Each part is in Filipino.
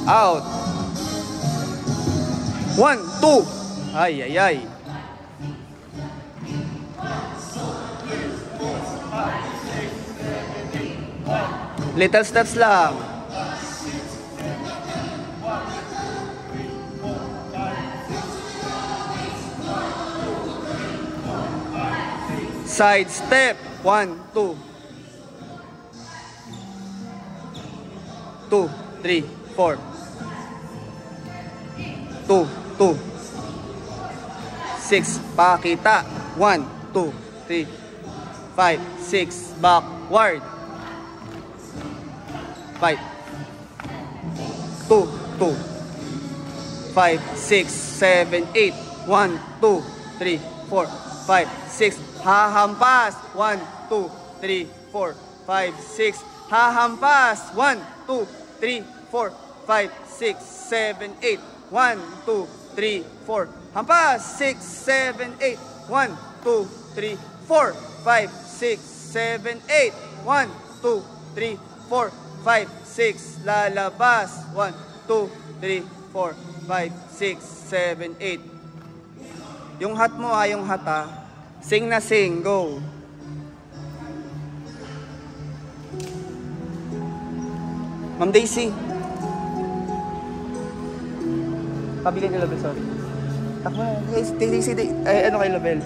Out. 1, 2. Ay, ay, ay. Little steps lang. Side step. 1, 2. 2, 3, 4. 2, 2. 6. Pakita. 1, 2, 3, 5, 6. Backward. 5. 2, 2. 5, 6, 7, 8. 1, 2, 3, 4, 5, 6. Hahampas. 1, 2, 3, 4, 5, 6. Hahampas. 1, 2, 3, 4, 5, 6, 7, 8. 1, 2, 3, 4. Hampas. 6, 7, 8. 1, 2, 3, 4, 5, 6, 7, 8. 1, 2, 3, 4, 5, 6. Lalabas. 1, 2, 3, 4, 5, 6, 7, 8. Yung hat mo ay yung hat ha. Sing na sing. Go. Ma'am Daisy. Pabigyan kay Lobel, sorry. Takbo na. Daisy, ay, ano kay Lobel?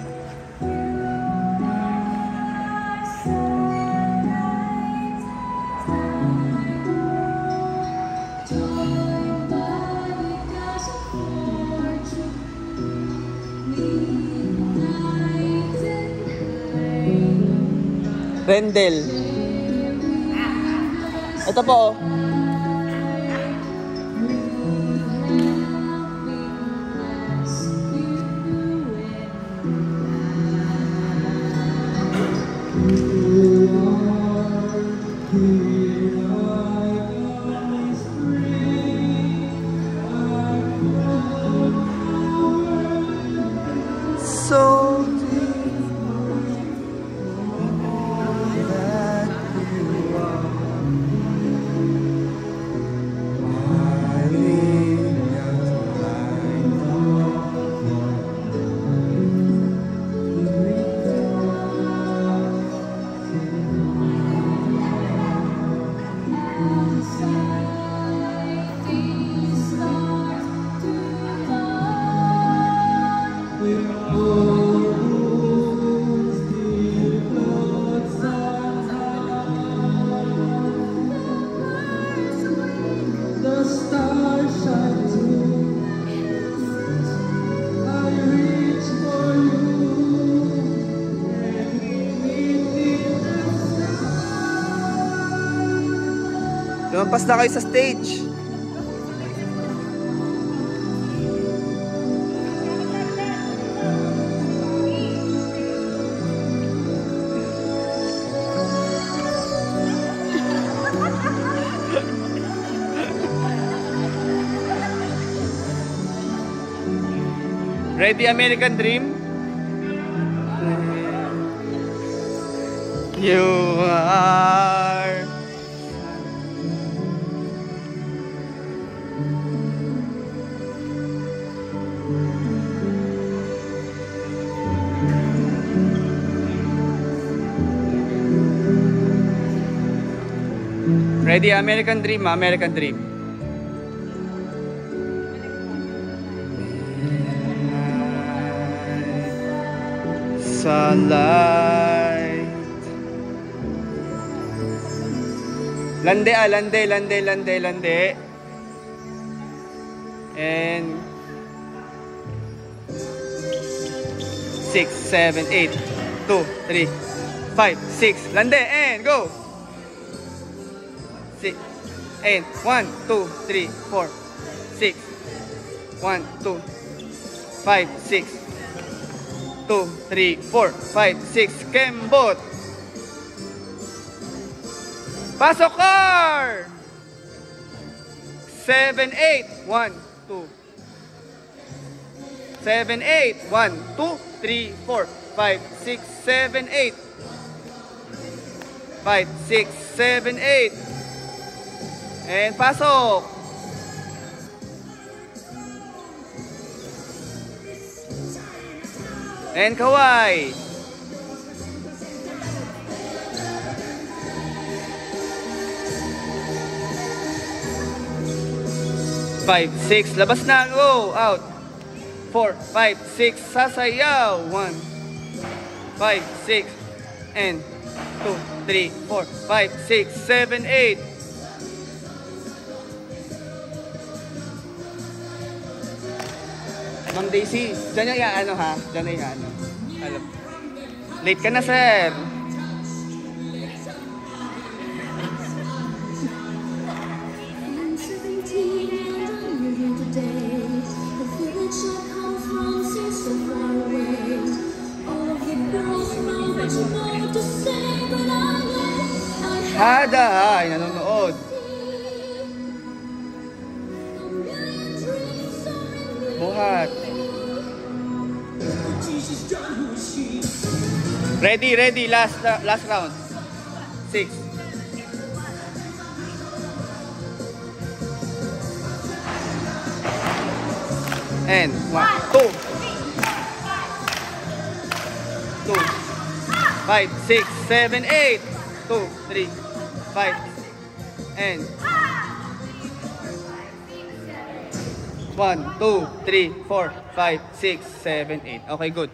Rendel. Ito po oh. So lumampas na kayo sa stage. Ready, American Dream? You are Ready, American Dream, American Dream. Sunlight. Lande, lande, lande, lande, lande. And 6, 7, 8, 2, 3, 5, 6. Lande and go. 6, 8, 1, 2, 3, 4, 6, 1, 2, 5, 6, 2, 3, 4, 5, 6, kembot. Pasok car. 7, 8, 1, 2, 7, 8, 1, 2, 3, 4, 5, 6, 7, 8, 5, 6, 7, 8. And pasok. And kaway. 5, 6, labas na, go, out. 4, 5, 6, sasayaw. 1, 5, 6, and 2, 3, 4, 5, 6, 7, 8. Ma'am Daisy, dyan yung ano ha? Dyan yung ano. Alam. Late ka na, sir. Hada, ay, nanonood. Buhat. Ready, last round. 6. And 1, 2, 2, 5, 6, 7, 8. 2, 3, 5, and 1, 2, 3, 4, 5, 6, 7, 8. Okay, good.